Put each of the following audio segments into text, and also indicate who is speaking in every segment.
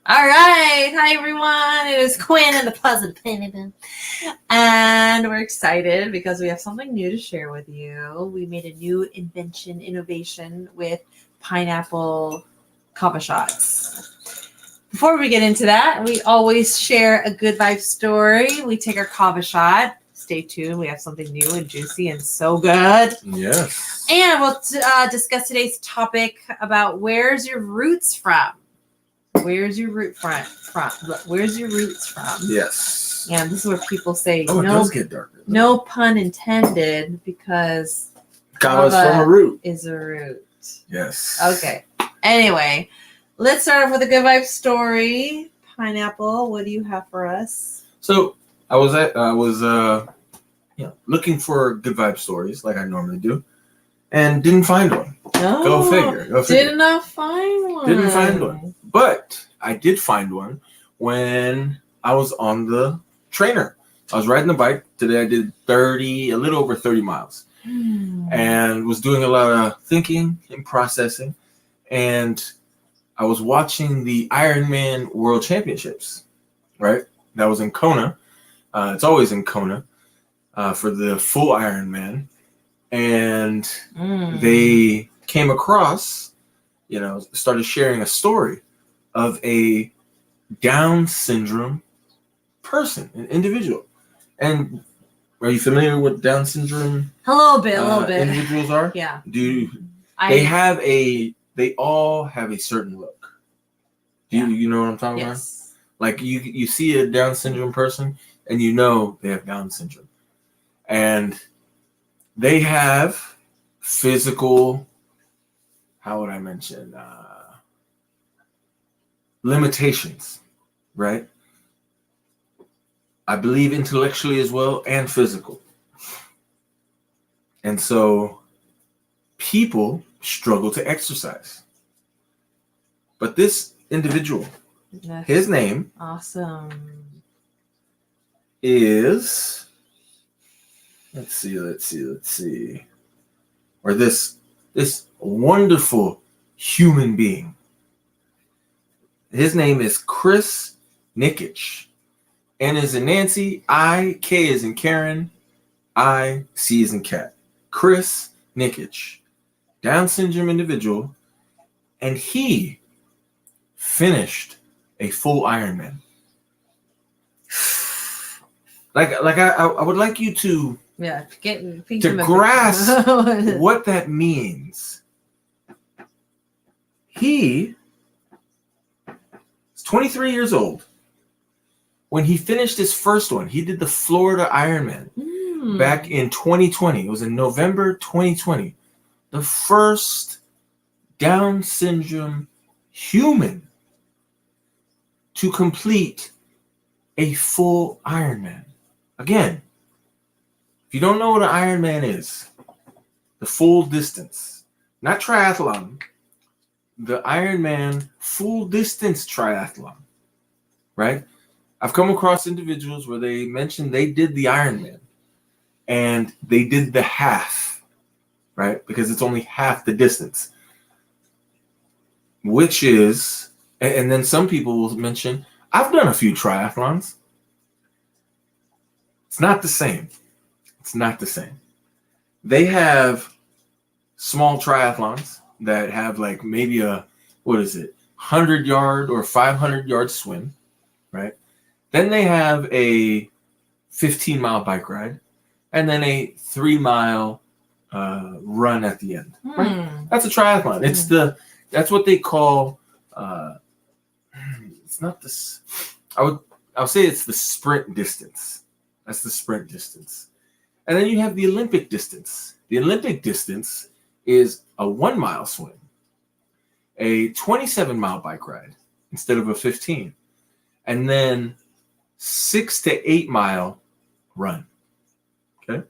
Speaker 1: All right. Hi, everyone. It is Quinn and the Pleasant Opinion. And we're excited because we have something new to share with you. We made a new innovation with pineapple kava shots. Before we get into that, we always share a good vibe story. We take our kava shot. Stay tuned. We have something new and juicy and so good.
Speaker 2: Yes.
Speaker 1: And we'll discuss today's topic about where's your roots from. Where's your root from? Where's your roots from?
Speaker 2: Yes.
Speaker 1: And this is where people say,
Speaker 2: Oh, it does get darker.
Speaker 1: No pun intended, because
Speaker 2: Kava's from a root.
Speaker 1: Is a root.
Speaker 2: Yes.
Speaker 1: Okay. Anyway, let's start off with a good vibe story. Pineapple, what do you have for us?
Speaker 2: So I was looking for good vibe stories like I normally do, and didn't find one.
Speaker 1: Oh,
Speaker 2: Go figure.
Speaker 1: Did not find one.
Speaker 2: Didn't find one. But I did find one when I was on the trainer. I was riding the bike. Today I did a little over 30 miles. And was doing a lot of thinking and processing. And I was watching the Ironman World Championships, right? That was in Kona. It's always in Kona for the full Ironman. And they came across, started sharing a story of a Down syndrome person, an individual. And are you familiar with Down syndrome?
Speaker 1: A little bit.
Speaker 2: Individuals are?
Speaker 1: Yeah.
Speaker 2: They all have a certain look. You know what I'm talking about? Like you see a Down syndrome person and you know they have Down syndrome. And they have physical, how would I mention, limitations, right? I believe intellectually as well and physical. And so people struggle to exercise. But this individual, his name is, let's see. Or this wonderful human being. His name is Chris Nikic. N is in Nancy, I, K is in Karen, I, C is in Cat. Chris Nikic, Down syndrome individual, and he finished a full Ironman. Like I would like you to grasp what that means. He is 23 years old. When he finished his first one, he did the Florida Ironman back in 2020. It was in November 2020. The first Down syndrome human to complete a full Ironman. Again, if you don't know what an Ironman is, the full distance, not triathlon, the Ironman full distance triathlon, right? I've come across individuals where they mentioned they did the Ironman and they did the half, right? Because it's only half the distance, which is, and then some people will mention, I've done a few triathlons. It's not the same. It's not the same. They have small triathlons that have like maybe 100-yard or 500-yard swim, right? Then they have a 15-mile bike ride, and then a 3-mile run at the end. Right? That's a triathlon. That's what they call. It's not this. I'll say it's the sprint distance. That's the sprint distance, and then you have the Olympic distance. The Olympic distance is a 1-mile swim, a 27-mile bike ride instead of a 15, and then 6 to 8 mile run. Okay,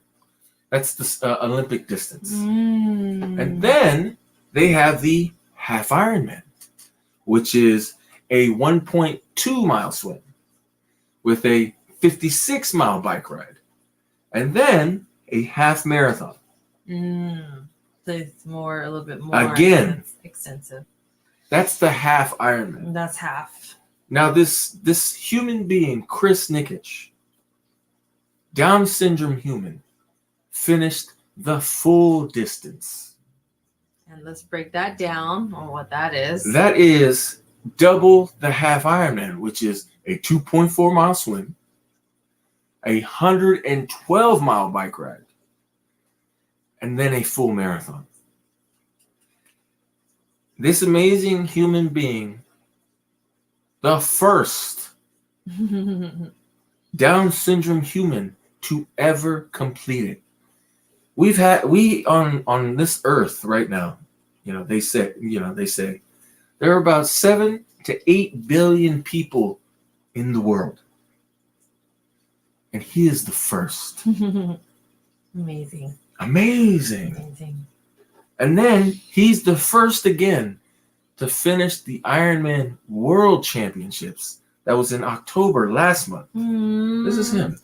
Speaker 2: that's the Olympic distance. And then they have the half Ironman, which is a 1.2 mile swim with a 56-mile bike ride, and then a half marathon.
Speaker 1: So it's a little bit more
Speaker 2: again
Speaker 1: extensive.
Speaker 2: That's the half Ironman.
Speaker 1: That's half.
Speaker 2: Now, this human being, Chris Nikic, Down syndrome human, finished the full distance.
Speaker 1: And let's break that down on what that is.
Speaker 2: That is double the half Ironman, which is a 2.4 mile swim, a 112-mile bike ride, and then a full marathon. This amazing human being, the first Down syndrome human to ever complete it. We on this earth right now, they say there are about 7 to 8 billion people in the world. And he is the first.
Speaker 1: Amazing.
Speaker 2: And then he's the first again to finish the Ironman World Championships. That was in October last month. This is him.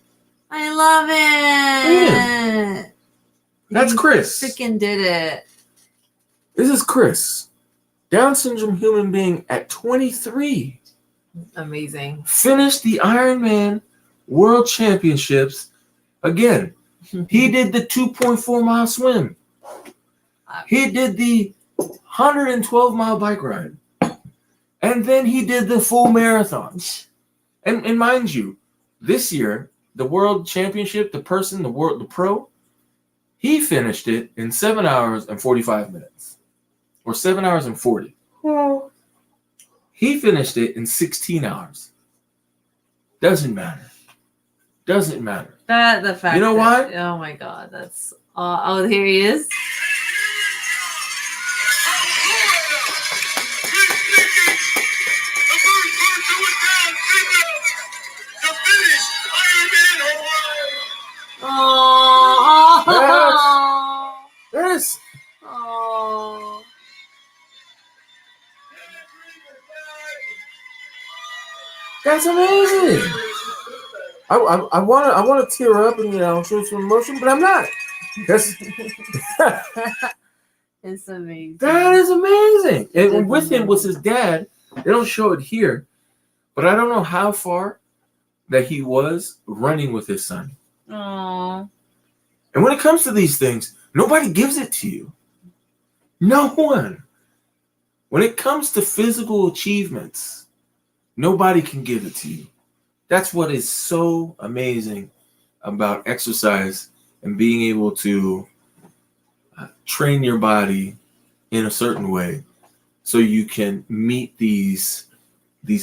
Speaker 1: I love it.
Speaker 2: That's Chris.
Speaker 1: Freaking did it.
Speaker 2: This is Chris. Down syndrome human being at 23.
Speaker 1: Amazing.
Speaker 2: Finished the Ironman World Championships again. He did the 2.4 mile swim. He did the 112-mile bike ride. And then he did the full marathon. And mind you, this year, the World Championship, the pro, he finished it in 7 hours and 45 minutes. Or 7 hours and 40. He finished it in 16 hours. Doesn't matter.
Speaker 1: The fact.
Speaker 2: You know why?
Speaker 1: Oh my God, that's. Oh, here he is. Oh.
Speaker 2: Yes.
Speaker 1: Oh.
Speaker 2: That's amazing. I want to tear up and show some emotion, but I'm not.
Speaker 1: It's amazing.
Speaker 2: That is amazing. And with him was his dad. They don't show it here, but I don't know how far that he was running with his son.
Speaker 1: Aww.
Speaker 2: And when it comes to these things, nobody gives it to you. No one. When it comes to physical achievements, nobody can give it to you. That's what is so amazing about exercise and being able to train your body in a certain way so you can meet these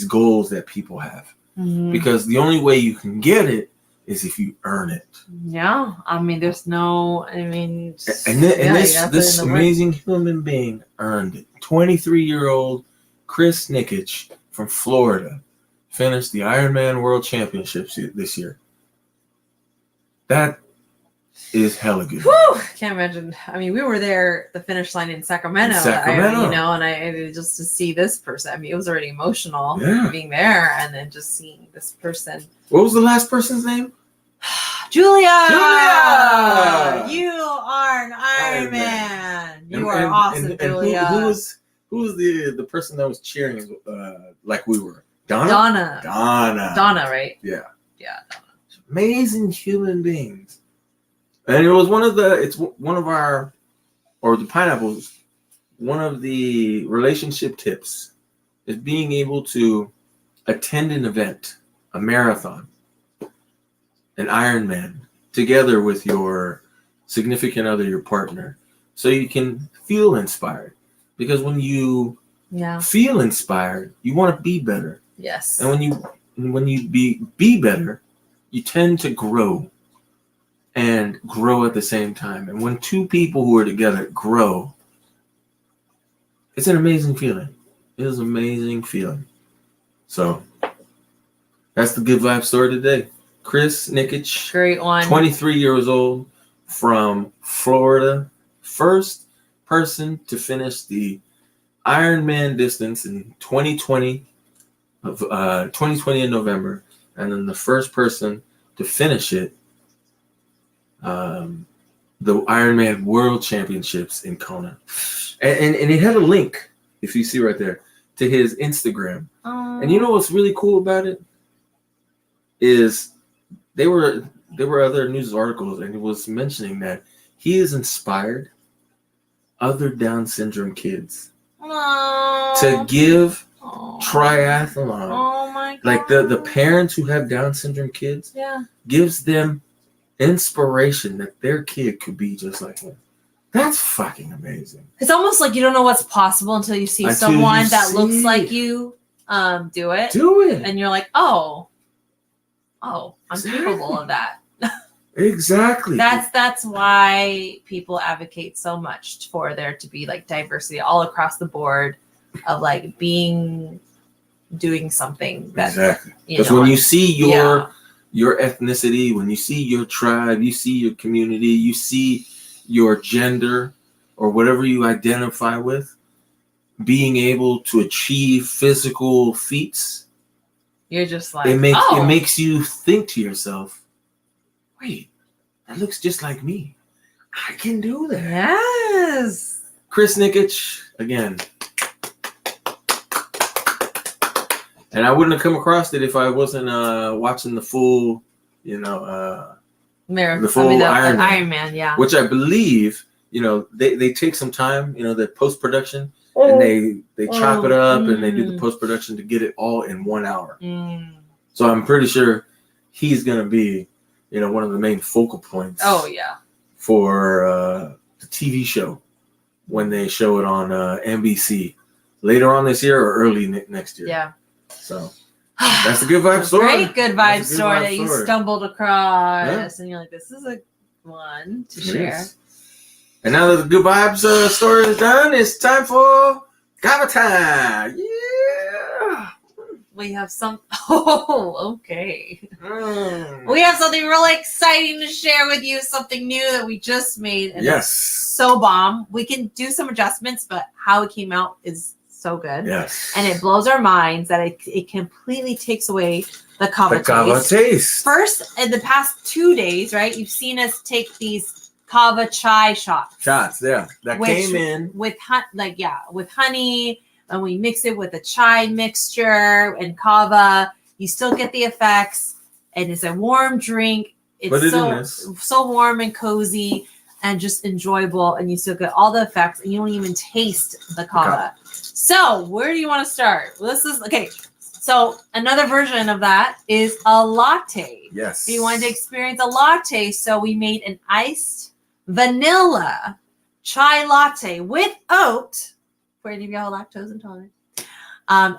Speaker 2: goals that people have.
Speaker 1: Mm-hmm.
Speaker 2: Because the only way you can get it is if you earn it.
Speaker 1: Yeah, there's no.
Speaker 2: This amazing human being earned it. 23-year-old Chris Nikic from Florida finished the Ironman World Championships this year. That is hella good.
Speaker 1: Whew! Can't imagine. We were there, the finish line in Sacramento. And I just to see this person. It was already emotional being there, and then just seeing this person.
Speaker 2: What was the last person's name?
Speaker 1: Julia! You are an Iron Man. You are awesome, Julia.
Speaker 2: Who was the person that was cheering like we were?
Speaker 1: Donna, right?
Speaker 2: Yeah,
Speaker 1: Donna.
Speaker 2: Amazing human beings. And it was the Pineapples, one of the relationship tips is being able to attend an event, a marathon, an Ironman, together with your significant other, your partner, so you can feel inspired. Because when you feel inspired, you want to be better.
Speaker 1: Yes.
Speaker 2: And when you be better, you tend to grow and grow at the same time. And when two people who are together grow, it's an amazing feeling. It is an amazing feeling. So that's the Good Vibe story today. Chris Nikic,
Speaker 1: great one. 23
Speaker 2: years old from Florida, first person to finish the Ironman distance in 2020 in November, and then the first person to finish it, the Ironman World Championships in Kona. And it had a link, if you see right there, to his Instagram.
Speaker 1: Oh.
Speaker 2: And you know what's really cool about it is there were other news articles, and it was mentioning that he has inspired other Down syndrome kids to give triathlon.
Speaker 1: Oh my God.
Speaker 2: Like the parents who have Down syndrome kids, gives them inspiration that their kid could be just like him. That's fucking amazing.
Speaker 1: It's almost like you don't know what's possible until you see someone that looks like you do it.
Speaker 2: Do it.
Speaker 1: And you're like, oh, I'm capable of that.
Speaker 2: Exactly.
Speaker 1: That's why people advocate so much for there to be like diversity all across the board of like doing something that,
Speaker 2: exactly. Because when you see your ethnicity, when you see your tribe, you see your community, you see your gender or whatever you identify with, being able to achieve physical feats,
Speaker 1: you're just like,
Speaker 2: it makes you think to yourself, wait, that looks just like me. I can do that.
Speaker 1: Yes.
Speaker 2: Chris Nikich, again. And I wouldn't have come across it if I wasn't watching the full, the full
Speaker 1: Ironman, yeah.
Speaker 2: Which I believe, they take some time, the post-production, and they chop it up and they do the post-production to get it all in 1 hour. So I'm pretty sure he's going to be, one of the main focal points.
Speaker 1: Oh, yeah.
Speaker 2: For the TV show when they show it on NBC later on this year or early next year.
Speaker 1: Yeah.
Speaker 2: So that's a good vibe story.
Speaker 1: Great good vibe story that you stumbled across, and you're like, this is a one to share.
Speaker 2: And now that the good vibes story is done, it's time for kava time. Yeah.
Speaker 1: We have some. Oh, okay. We have something really exciting to share with you. Something new that we just made. And
Speaker 2: yes.
Speaker 1: It's so bomb. We can do some adjustments, but how it came out is so good.
Speaker 2: Yes.
Speaker 1: And it blows our minds that it completely takes away the kava
Speaker 2: taste.
Speaker 1: First, in the past 2 days, right? You've seen us take these kava chai shots.
Speaker 2: That came in
Speaker 1: with with honey. And we mix it with a chai mixture and kava. You still get the effects. And it's a warm drink. It's so warm and cozy and just enjoyable. And you still get all the effects. And you don't even taste the kava. So where do you want to start? So another version of that is a latte.
Speaker 2: Yes.
Speaker 1: If you wanted to experience a latte. So we made an iced vanilla chai latte with oat. For any of y'all lactose intolerant.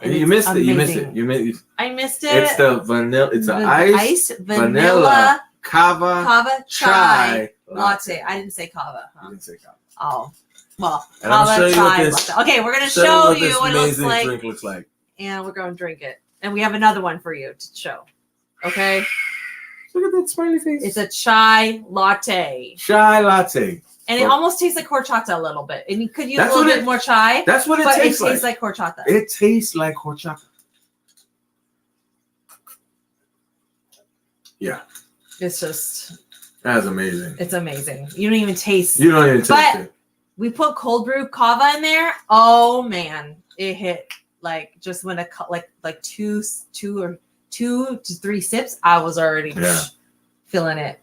Speaker 2: You missed it.
Speaker 1: I missed it.
Speaker 2: It's the vanilla. It's an iced vanilla kava chai latte.
Speaker 1: I didn't say kava.
Speaker 2: You didn't say kava.
Speaker 1: Oh, well,
Speaker 2: and kava chai
Speaker 1: latte. Okay, we're gonna show you what it
Speaker 2: drink looks like,
Speaker 1: and we're gonna drink it. And we have another one for you to show. Okay.
Speaker 2: Look at that smiley face.
Speaker 1: It's a chai latte.
Speaker 2: Chai latte.
Speaker 1: And it almost tastes like horchata a little bit. And you could use a little bit more chai.
Speaker 2: That's what it tastes like.
Speaker 1: It tastes like horchata.
Speaker 2: It tastes like horchata. Yeah.
Speaker 1: It's just...
Speaker 2: That's amazing.
Speaker 1: It's amazing. You don't even taste...
Speaker 2: it.
Speaker 1: We put cold brew kava in there. Oh, man. It hit just when like two to three sips, I was already feeling it.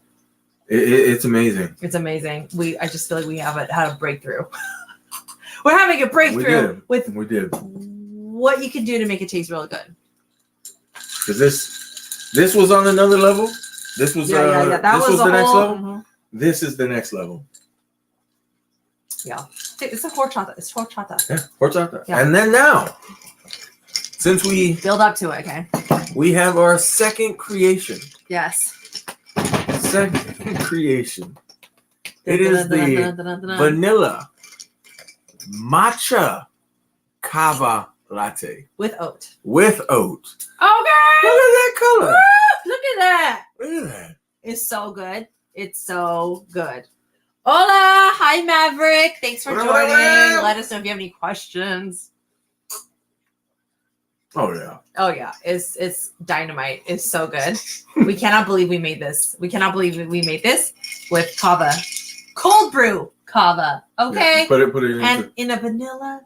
Speaker 2: It's amazing.
Speaker 1: It's amazing. I just feel like we haven't had a breakthrough. We're having a breakthrough with what you can do to make it taste really good.
Speaker 2: Because this was on another level. This was
Speaker 1: That was
Speaker 2: the next level.
Speaker 1: Mm-hmm.
Speaker 2: This is the next level.
Speaker 1: Yeah, it's a horchata. It's horchata.
Speaker 2: Yeah, horchata.
Speaker 1: Yeah.
Speaker 2: And then now, since we
Speaker 1: build up to it, okay,
Speaker 2: we have our second creation.
Speaker 1: Yes.
Speaker 2: Second creation. It is the vanilla matcha kava latte
Speaker 1: with oat.
Speaker 2: With oat.
Speaker 1: Okay.
Speaker 2: Look at that color.
Speaker 1: Woo! Look at that.
Speaker 2: Look at that.
Speaker 1: It's so good. It's so good. Hola, hi Maverick. Thanks for joining. Let us know if you have any questions.
Speaker 2: Oh yeah.
Speaker 1: Oh yeah. It's dynamite. It's so good. We cannot believe we made this. We cannot believe we made this with kava. Cold brew kava. Okay.
Speaker 2: Yeah, put it
Speaker 1: and in a vanilla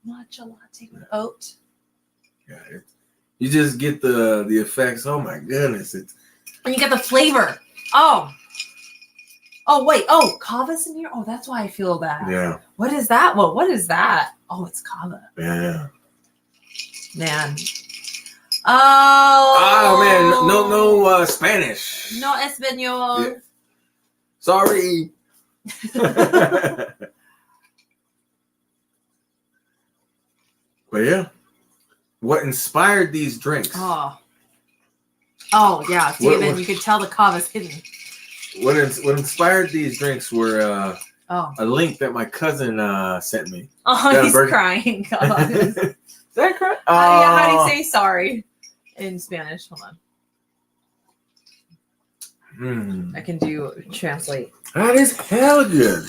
Speaker 1: matcha latte with oat.
Speaker 2: Yeah, you just get the effects. Oh my goodness!
Speaker 1: And you get the flavor. Oh wait. Oh, kava's in here. Oh, that's why I feel bad.
Speaker 2: Yeah.
Speaker 1: What is that? Well, what is that? Oh, it's kava.
Speaker 2: Yeah.
Speaker 1: Man. Oh
Speaker 2: man, no Spanish.
Speaker 1: No español.
Speaker 2: Yeah. Sorry. But yeah, what inspired these drinks?
Speaker 1: Oh yeah, David, you could tell the kava's hidden.
Speaker 2: What inspired these drinks were a link that my cousin sent me.
Speaker 1: Oh, he's crying. God.
Speaker 2: Is that crying?
Speaker 1: Yeah, how do you say sorry in Spanish? Hold on. I can translate.
Speaker 2: That is hella good.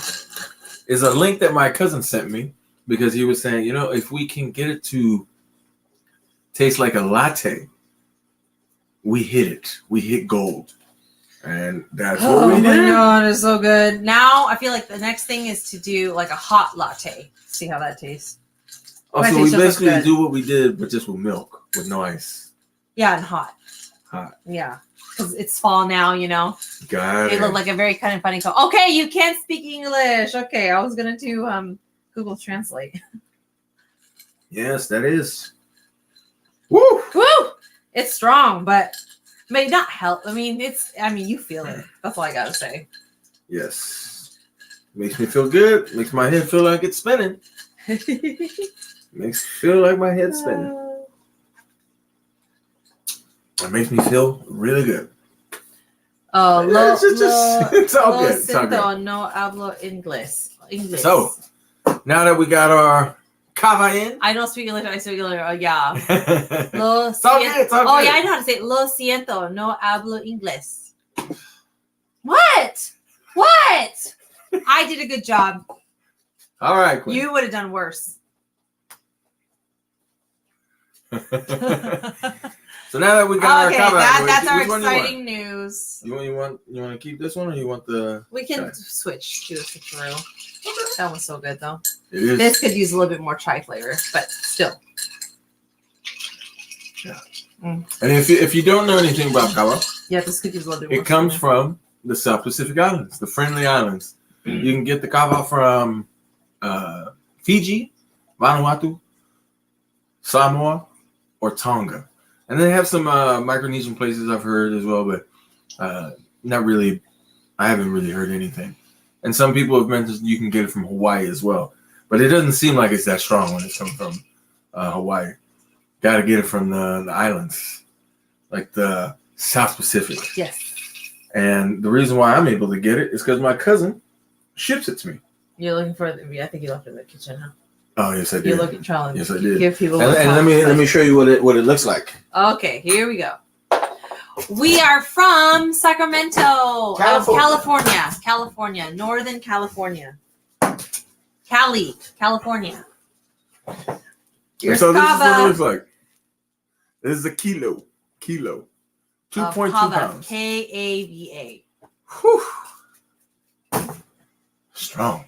Speaker 2: Is a link that my cousin sent me because he was saying, if we can get it to taste like a latte, we hit it. We hit gold. And that's what we did.
Speaker 1: Oh my God, it's so good. Now I feel like the next thing is to do like a hot latte. See how that tastes.
Speaker 2: Oh, so we basically do what we did, but just with milk, with no ice.
Speaker 1: Yeah, and hot.
Speaker 2: Hot.
Speaker 1: Yeah. Because it's fall now,
Speaker 2: Got it.
Speaker 1: It looked like a very kind of funny call. Okay, you can't speak English. Okay, I was going to do Google Translate.
Speaker 2: Yes, that is. Woo!
Speaker 1: Woo! It's strong, but may not help. You feel it. That's all I got to say.
Speaker 2: Yes. Makes me feel good. Makes my head feel like it's spinning. Makes me feel like my head's spinning. It makes me feel really good.
Speaker 1: Oh,
Speaker 2: it's all good. It's all good.
Speaker 1: No hablo inglés.
Speaker 2: So, now that we got our kava in.
Speaker 1: I don't speak English. I speak English. Oh, yeah.
Speaker 2: It's all good. It's all good.
Speaker 1: Oh, yeah, I know how to say it. Lo siento. No hablo inglés. What? I did a good job.
Speaker 2: All right, Quinn.
Speaker 1: You would have done worse.
Speaker 2: So now that we got our kava,
Speaker 1: that's our exciting news.
Speaker 2: You want to keep this one, or you want the?
Speaker 1: We can switch to a switcheroo. That one's so good though.
Speaker 2: It is.
Speaker 1: This could use a little bit more chai flavor, but still.
Speaker 2: Yeah. And if you don't know anything about kava,
Speaker 1: this could use a little bit more.
Speaker 2: It comes from the South Pacific Islands, the Friendly Islands. You can get the kava from Fiji, Vanuatu, Samoa, or Tonga. And they have some Micronesian places I've heard as well, but not really. I haven't really heard anything. And some people have mentioned you can get it from Hawaii as well. But it doesn't seem like it's that strong when it's coming from Hawaii. Got to get it from the islands, like the South Pacific.
Speaker 1: Yes.
Speaker 2: And the reason why I'm able to get it is because my cousin ships it to me.
Speaker 1: You're looking for I think you left it in the kitchen, huh?
Speaker 2: Oh, yes, I did.
Speaker 1: You're looking, trying to
Speaker 2: yes, I did.
Speaker 1: Give people
Speaker 2: and let me show you what it looks like.
Speaker 1: Okay, here we go. We are from Sacramento, California, Northern California. Cali, California.
Speaker 2: Here's so this is what it looks like. This is a kilo. 2.2 pounds.
Speaker 1: Kava.
Speaker 2: Whew. Strong.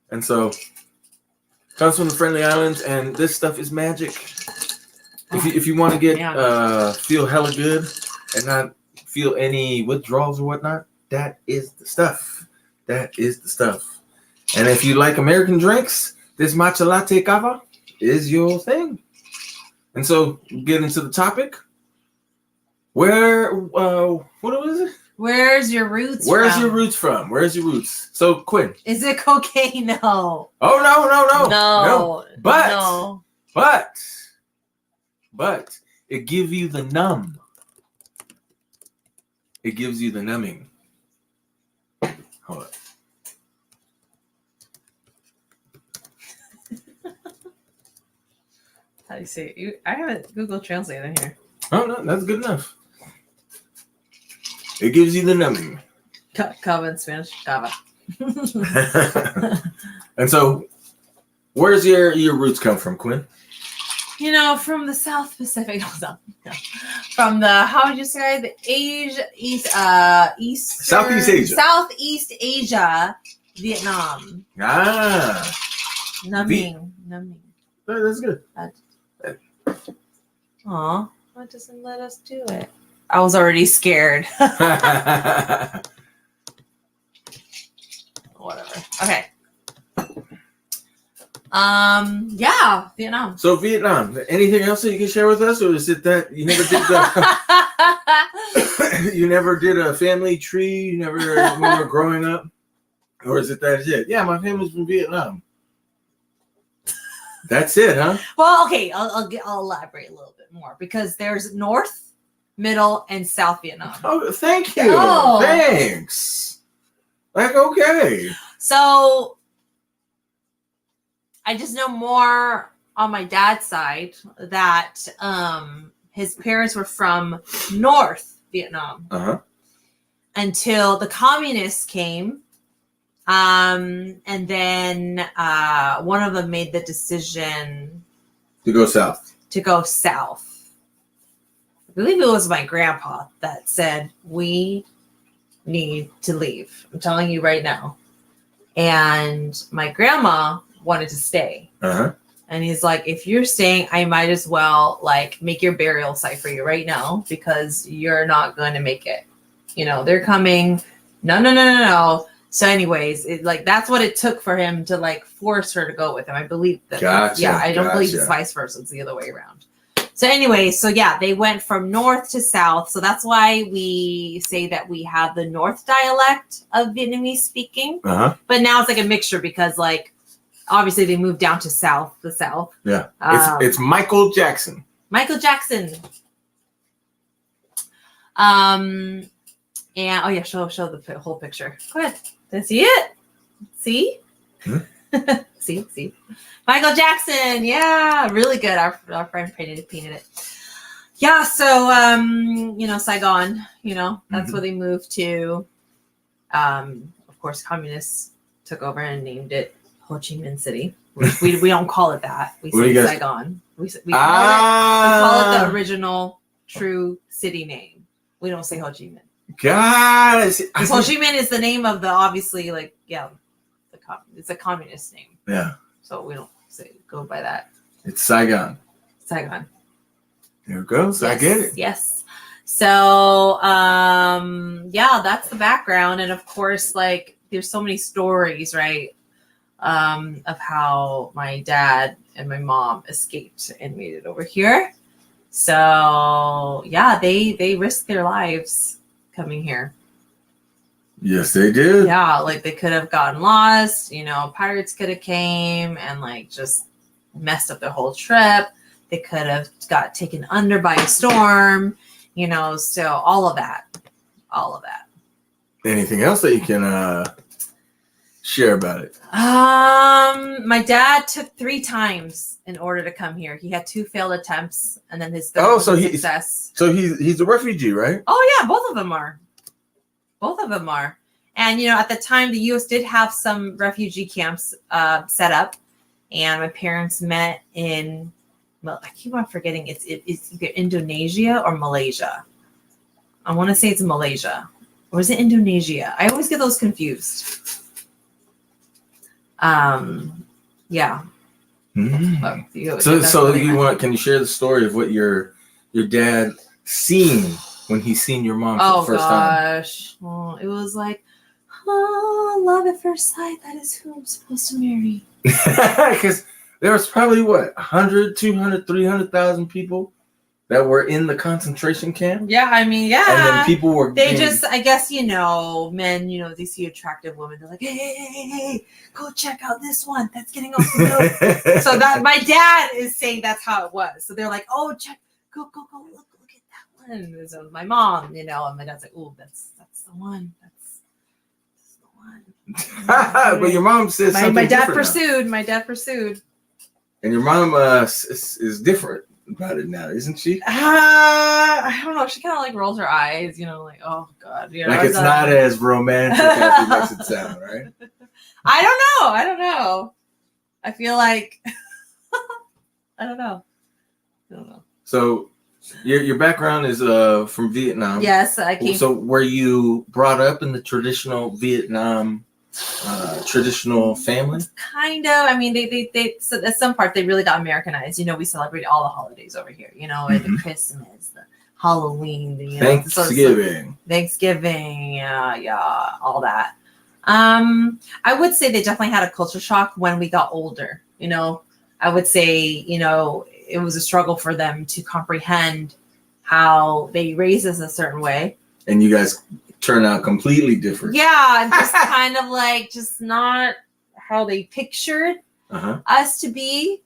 Speaker 2: And so, comes from the Friendly Islands, and this stuff is magic. If you want to get feel hella good and not feel any withdrawals or whatnot, that is the stuff. That is the stuff. And if you like American drinks, this matcha latte kava is your thing. And so, get into the topic. What was it?
Speaker 1: Where's your roots
Speaker 2: Where's
Speaker 1: from?
Speaker 2: your roots from? Where's your roots? So, Quinn.
Speaker 1: Is it cocaine? No.
Speaker 2: Oh, no.
Speaker 1: No.
Speaker 2: But it gives you the numb. It gives you the numbing. Hold on.
Speaker 1: How do you say it? I haven't Google Translate in here.
Speaker 2: Oh, no, that's good enough. It gives you the numbing.
Speaker 1: Kava in Spanish. Kava.
Speaker 2: And so, where's your roots come from, Quinn?
Speaker 1: From the South Pacific. From the, how would you say, the
Speaker 2: Southeast Asia.
Speaker 1: Southeast Asia, Vietnam.
Speaker 2: Ah.
Speaker 1: Numbing.
Speaker 2: That's good.
Speaker 1: Aw, why doesn't let us do it? I was already scared. Whatever. Okay. Yeah, Vietnam.
Speaker 2: So Vietnam. Anything else that you can share with us, or is it that you never did you never did a family tree? You never when you were growing up, or is it that it? Yeah, my family's from Vietnam. That's it, huh?
Speaker 1: Well, okay, I'll elaborate a little bit more because there's North, Middle, and South Vietnam.
Speaker 2: Oh, thank you.
Speaker 1: Oh.
Speaker 2: Thanks. Like, okay.
Speaker 1: So I just know more on my dad's side that his parents were from North Vietnam until the communists came. And then one of them made the decision
Speaker 2: to go south.
Speaker 1: I believe it was my grandpa that said, we need to leave. I'm telling you right now. And my grandma wanted to stay. And he's like, if you're staying, I might as well like make your burial site for you right now because you're not going to make it. You know, they're coming. No. So anyways, that's what it took for him to like force her to go with him. I believe that.
Speaker 2: Gotcha,
Speaker 1: Yeah, I don't believe it's vice versa. It's the other way around. So anyway, so yeah, they went from north to south. So that's why we say that we have the north dialect of Vietnamese speaking. But now it's like a mixture because like obviously they moved down to the south.
Speaker 2: Yeah. It's Michael Jackson.
Speaker 1: Michael Jackson. And oh yeah, show the whole picture. Go ahead. Did you see it? See? See. Michael Jackson. Yeah, really good. Our friend painted it. Yeah, so Saigon, that's where they moved to. Of course, communists took over and named it Ho Chi Minh City. We don't call it that. We say Saigon. We call it the original true city name. We don't say Ho Chi Minh.
Speaker 2: God,
Speaker 1: Because Ho Chi Minh is the name of the obviously it's a communist name.
Speaker 2: Yeah.
Speaker 1: So we don't go by that.
Speaker 2: It's Saigon.
Speaker 1: There
Speaker 2: it goes. Yes, I get it.
Speaker 1: Yes. So that's the background, and of course, like there's so many stories, right? Of how my dad and my mom escaped and made it over here. So yeah, they risked their lives coming here.
Speaker 2: Yes, they did.
Speaker 1: Yeah, like they could have gotten lost, pirates could have came and like just messed up their whole trip. They could have got taken under by a storm, so all of that.
Speaker 2: Anything else that you can share about it?
Speaker 1: My dad took 3 times in order to come here. He had 2 failed attempts and then his third success.
Speaker 2: So he's a refugee, right?
Speaker 1: Oh yeah, both of them are. And at the time the US did have some refugee camps set up, and my parents met in, I keep on forgetting, it's either Indonesia or Malaysia. I want to say it's Malaysia. Or is it Indonesia? I always get those confused. Yeah.
Speaker 2: Can you share the story of what your dad seen when he seen your mom for the first time?
Speaker 1: Well, it was like, love at first sight. That is who I'm supposed to marry.
Speaker 2: Because there was probably 100, 200, 300,000 people that were in the concentration camp.
Speaker 1: Yeah, I mean, yeah.
Speaker 2: And then people were.
Speaker 1: They just, I guess, men, they see attractive women. They're like, hey, go check out this one that's getting off the boat. So that my dad is saying that's how it was. So they're like, oh, go look at that one. And so my mom, and my dad's like, oh, that's the one. That's the one.
Speaker 2: But your mom says something different.
Speaker 1: My dad pursued.
Speaker 2: And your mom is different about it now, isn't she?
Speaker 1: I don't know. She kind of like rolls her eyes, like, oh God.
Speaker 2: Like it's not as romantic as it makes it sound, right?
Speaker 1: I don't know. I feel like I don't know.
Speaker 2: So your background is from Vietnam.
Speaker 1: Yes, I came.
Speaker 2: So were you brought up in the traditional Vietnam traditional family?
Speaker 1: Kind of. I mean, they so at some part they really got Americanized. You know, we celebrate all the holidays over here. You know, and the Christmas, the Halloween, the
Speaker 2: Thanksgiving.
Speaker 1: Thanksgiving, yeah, all that. I would say they definitely had a culture shock when we got older. You know, I would say, you know, it was a struggle for them to comprehend how they raised us a certain way.
Speaker 2: And you guys turn out completely different.
Speaker 1: Yeah, just kind of like just not how they pictured us to be,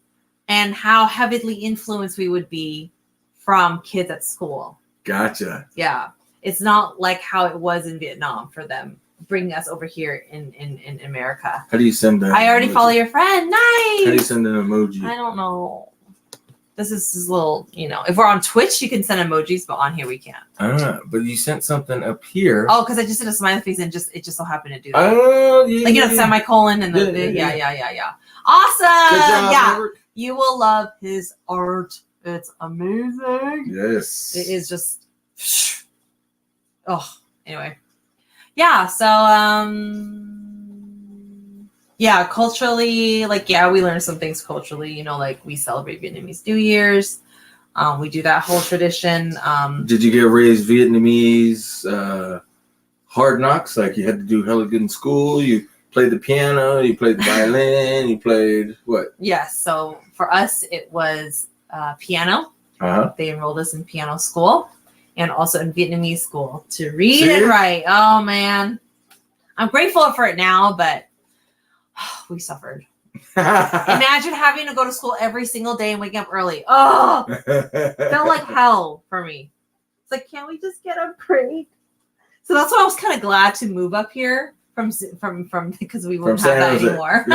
Speaker 1: and how heavily influenced we would be from kids at school.
Speaker 2: Gotcha.
Speaker 1: Yeah, it's not like how it was in Vietnam for them, bringing us over here in America.
Speaker 2: How do you send that?
Speaker 1: I already follow your friend. Nice.
Speaker 2: How do you send an emoji?
Speaker 1: I don't know. This is little, you know, if we're on Twitch, you can send emojis, but on here we can't.
Speaker 2: But you sent something up here.
Speaker 1: Oh, because I just did a smiley face and it just so happened to do that.
Speaker 2: Oh, yeah.
Speaker 1: Like, you know, semicolon and yeah. Awesome.
Speaker 2: Good job,
Speaker 1: yeah.
Speaker 2: Robert.
Speaker 1: You will love his art. It's amazing.
Speaker 2: Yes.
Speaker 1: It is just, oh, anyway. Yeah, so, yeah, culturally, like, yeah, we learned some things culturally, you know, like we celebrate Vietnamese New Year's. We do that whole tradition.
Speaker 2: Did you get raised Vietnamese hard knocks? Like you had to do hella good in school? You played the piano, you played the violin, you played what?
Speaker 1: Yes, so for us, it was piano.
Speaker 2: Uh-huh.
Speaker 1: They enrolled us in piano school and also in Vietnamese school to read and write. Oh, man. I'm grateful for it now, but we suffered. Imagine having to go to school every single day and waking up early. Oh, felt like hell for me. It's like, can't we just get a break? So that's why I was kind of glad to move up here from because we wouldn't have that anymore.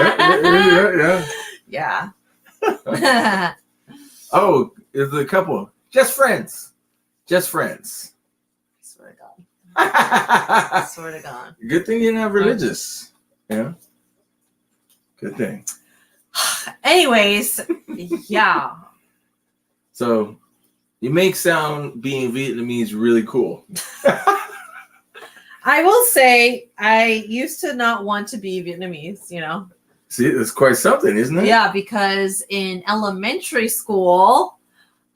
Speaker 1: Yeah.
Speaker 2: Oh, it's a couple. Just friends. Just friends.
Speaker 1: I swear to God. I swear to God.
Speaker 2: Good thing you're not religious. Yeah. Good thing.
Speaker 1: Anyways, yeah.
Speaker 2: So you make sound being Vietnamese really cool.
Speaker 1: I will say I used to not want to be Vietnamese, you know.
Speaker 2: See, it's quite something, isn't it?
Speaker 1: Yeah, because in elementary school,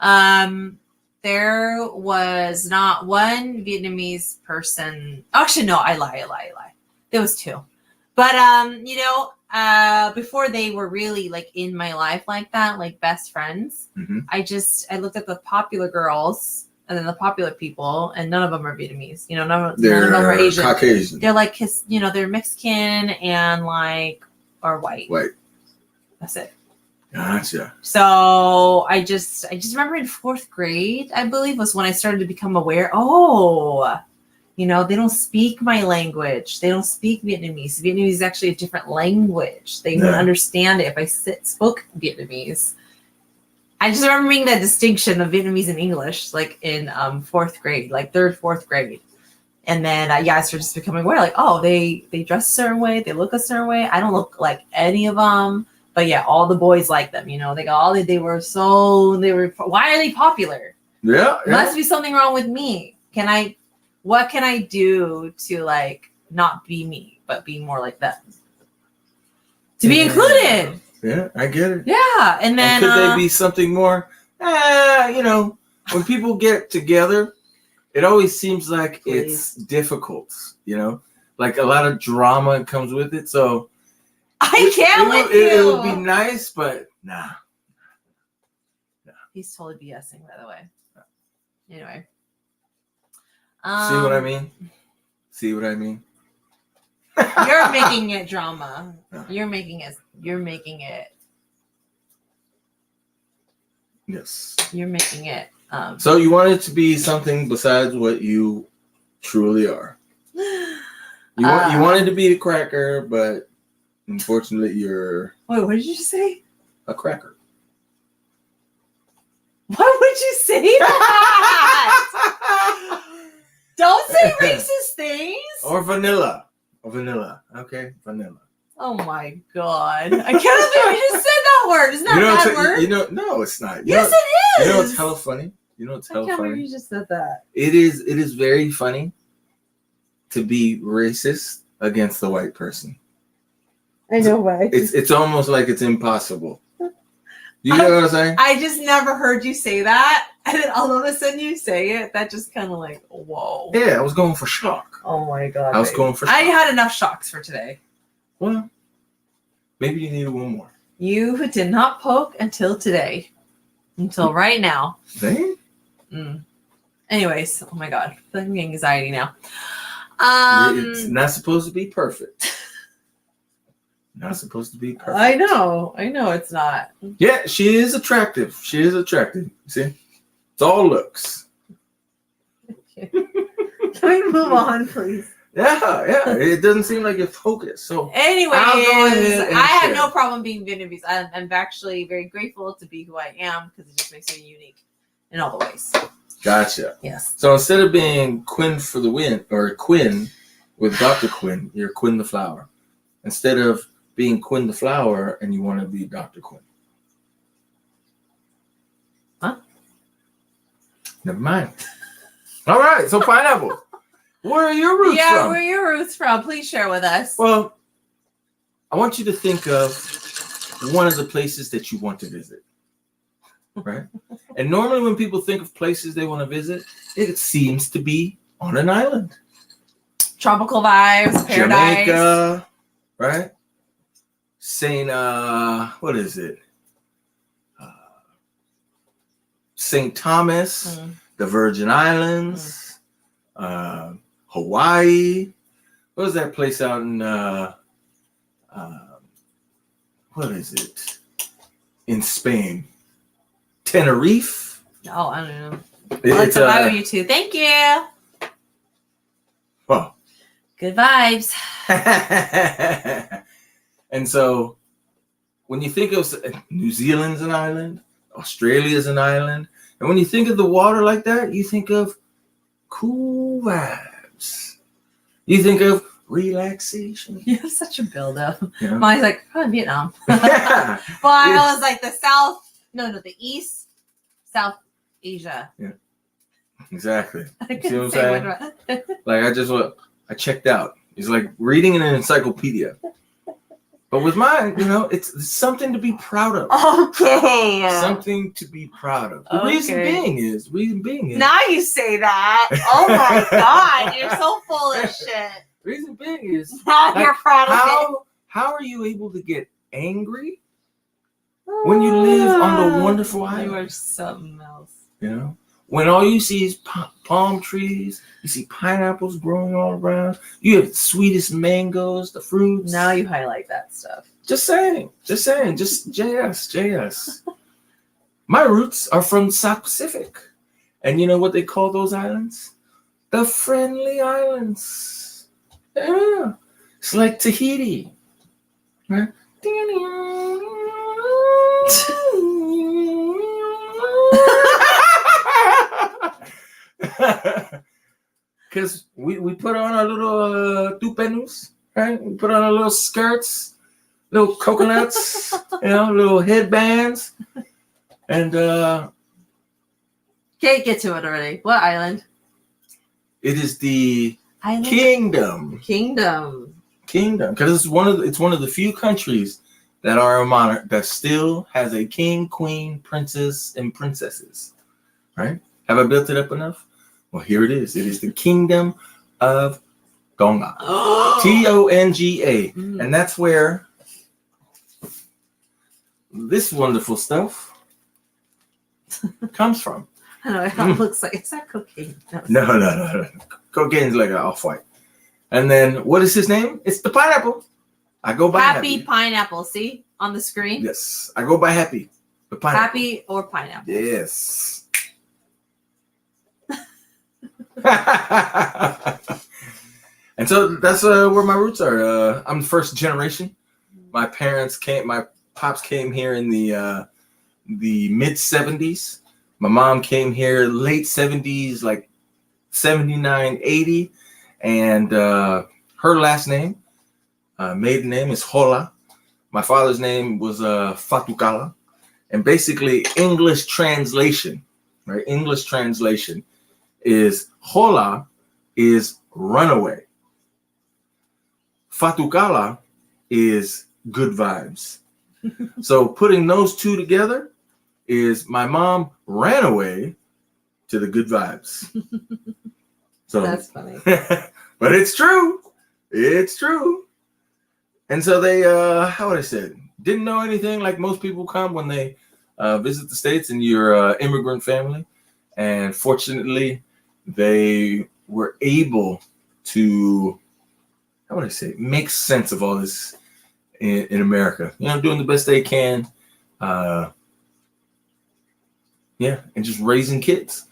Speaker 1: there was not one Vietnamese person. Actually, no, I lie. There was two. But, you know, before they were really like in my life like that, like best friends, I looked at the popular girls and then the popular people, and none of them are Vietnamese. You know, none of them are Asian.
Speaker 2: Caucasian.
Speaker 1: They're like, you know, they're Mexican and like, or white.
Speaker 2: White.
Speaker 1: That's it.
Speaker 2: Gotcha.
Speaker 1: So I just remember in 4th grade, I believe, was when I started to become aware. Oh, you know, they don't speak my language. They don't speak Vietnamese. Vietnamese is actually a different language. They wouldn't understand it if I spoke Vietnamese. I just remember making that distinction of Vietnamese and English, like in 4th grade, like 3rd, 4th grade. And then, I started just becoming aware, like, oh, they dress a certain way. They look a certain way. I don't look like any of them. But yeah, all the boys like them, you know. Why are they popular?
Speaker 2: Yeah.
Speaker 1: Must be something wrong with me. What can I do to like not be me, but be more like them? To be included.
Speaker 2: Yeah, I get it.
Speaker 1: Yeah. And then
Speaker 2: could they be something more? You know, when people get together, it always seems like it's difficult, you know? Like a lot of drama comes with it. So
Speaker 1: I can't with you.
Speaker 2: It would be nice, but nah.
Speaker 1: He's totally BSing, by the way. Anyway.
Speaker 2: See what I mean? See what I mean?
Speaker 1: You're making it drama.
Speaker 2: No.
Speaker 1: You're making it.
Speaker 2: Yes.
Speaker 1: You're making it.
Speaker 2: So you want it to be something besides what you truly are. You want it to be a cracker, but unfortunately you're...
Speaker 1: Wait, what did you just say?
Speaker 2: A cracker.
Speaker 1: Why would you say that? Don't say racist things.
Speaker 2: Or vanilla. Okay, vanilla.
Speaker 1: Oh my God. I can't believe you just said that word. Isn't that a bad word?
Speaker 2: No, it's not.
Speaker 1: Yes, it is.
Speaker 2: You know what's hella funny? I can't believe
Speaker 1: you just said that.
Speaker 2: It is very funny to be racist against the white person.
Speaker 1: I know why.
Speaker 2: It's almost like it's impossible. You know what I'm saying?
Speaker 1: I just never heard you say that, and then all of a sudden you say it. That just kind of like, whoa.
Speaker 2: Yeah, I was going for shock.
Speaker 1: Oh my god.
Speaker 2: I was going for shock.
Speaker 1: I had enough shocks for today.
Speaker 2: Well, maybe you needed one more.
Speaker 1: You did not poke until today. Until right now.
Speaker 2: See?
Speaker 1: Anyways, oh my god. I'm getting anxiety now.
Speaker 2: It's not supposed to be perfect. Not supposed to be perfect.
Speaker 1: I know it's not.
Speaker 2: Yeah, she is attractive. She is attractive. See? It's all looks.
Speaker 1: Can we move on, please?
Speaker 2: Yeah. It doesn't seem like you're focused. So
Speaker 1: anyways,
Speaker 2: I'll go ahead and
Speaker 1: I have
Speaker 2: share.
Speaker 1: no problem being Vietnamese. I'm actually very grateful to be who I am because it just makes me unique in all the ways.
Speaker 2: Gotcha.
Speaker 1: Yes.
Speaker 2: So instead of being Quinn for the win, or Quinn with Dr. Quinn, you're Quinn the Flower. Instead of being Quinn the Flower and you want to be Dr. Quinn.
Speaker 1: Huh?
Speaker 2: Never mind. All right, so pineapple. Where are your roots from?
Speaker 1: Yeah, where are your roots from? Please share with us.
Speaker 2: Well, I want you to think of one of the places that you want to visit. Right? And normally when people think of places they want to visit, it seems to be on an island.
Speaker 1: Tropical vibes, paradise.
Speaker 2: Jamaica, right? Saint, what is it? St. Thomas, the Virgin Islands, Hawaii. What was that place out in, what is it? In Spain. Tenerife.
Speaker 1: Oh, I don't know.
Speaker 2: It's
Speaker 1: I'll vibe with you too. Thank you.
Speaker 2: Well.
Speaker 1: Good vibes.
Speaker 2: And so when you think of New Zealand's an island, Australia's an island, and when you think of the water like that, you think of cool vibes. You think of relaxation.
Speaker 1: You have such a build-up.
Speaker 2: Yeah.
Speaker 1: Mine's like, oh, Vietnam.
Speaker 2: Yeah.
Speaker 1: Well, I was like the East, South Asia.
Speaker 2: Yeah. Exactly.
Speaker 1: I
Speaker 2: See what
Speaker 1: couldn't
Speaker 2: I'm
Speaker 1: say
Speaker 2: saying?
Speaker 1: what.
Speaker 2: I checked out. It's like reading in an encyclopedia. But with mine, it's something to be proud of.
Speaker 1: Okay.
Speaker 2: Something to be proud of. The reason being is.
Speaker 1: Now you say that. Oh my God, you're so full of shit.
Speaker 2: Reason being is.
Speaker 1: Now you're proud of it.
Speaker 2: How are you able to get angry when you live on the wonderful island?
Speaker 1: You are something else.
Speaker 2: When all you see is palm trees, you see pineapples growing all around. You have the sweetest mangoes, the fruits.
Speaker 1: Now you highlight that stuff.
Speaker 2: Just saying. Just JS. My roots are from the South Pacific. And you know what they call those islands? The Friendly Islands. Yeah. It's like Tahiti. Right? Because we put on our little tupenus, right? We put on our little skirts, little coconuts, little headbands. And
Speaker 1: Can't get to it already. What island?
Speaker 2: it is the
Speaker 1: Island?
Speaker 2: kingdom.
Speaker 1: Kingdom.
Speaker 2: Because it's one of the few countries that are a monarch that still has a king, queen, princess, and princesses. Right? Have I built it up enough? Well, here it is. It is the Kingdom of Tonga. Tonga. And that's where this wonderful stuff comes from.
Speaker 1: I know, it looks like, is that cocaine?
Speaker 2: No. Cocaine's like an off-white. And then, what is his name? It's the pineapple. I go by Happy.
Speaker 1: Pineapple, see? On the screen?
Speaker 2: Yes. I go by Happy. The pineapple.
Speaker 1: Happy or pineapple?
Speaker 2: Yes. And so that's where my roots are. I'm the first generation. My pops came here in the mid 70s. My mom came here late 70s, like 79, 80. And her last name, maiden name is Hola. My father's name was Fatukala. And basically English translation, right? English translation is Hola is runaway. Fatukala is good vibes. So putting those two together is my mom ran away to the good vibes. So
Speaker 1: That's funny.
Speaker 2: but it's true. It's true. And so they, how would I say it? Didn't know anything like most people come when they visit the States and you're an immigrant family. And fortunately, they were able to, how would I say, make sense of all this in America. You know, doing the best they can. Yeah, and just raising kids.